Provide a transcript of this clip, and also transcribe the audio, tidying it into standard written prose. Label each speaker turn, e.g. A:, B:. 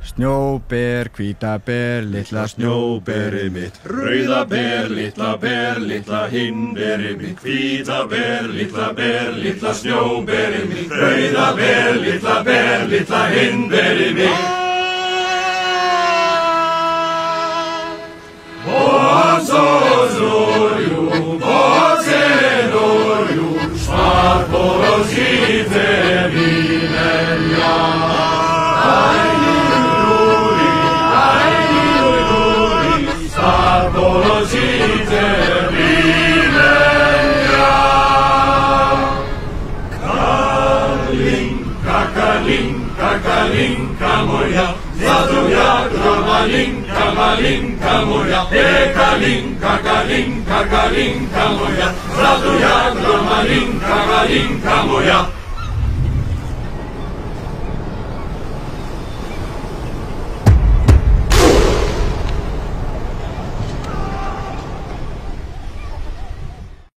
A: Snjóber, hvítaber, litla snjóberið mitt.
B: Rauðaber, litla hindberið mitt. Hvítaber, litla snjóberið mitt. Rauðaber, litla hindberið mitt. Kalinka moja, zaduja gromalinka, malinka moja. Kalinka moja, zaduja gromalinka, malinka moja.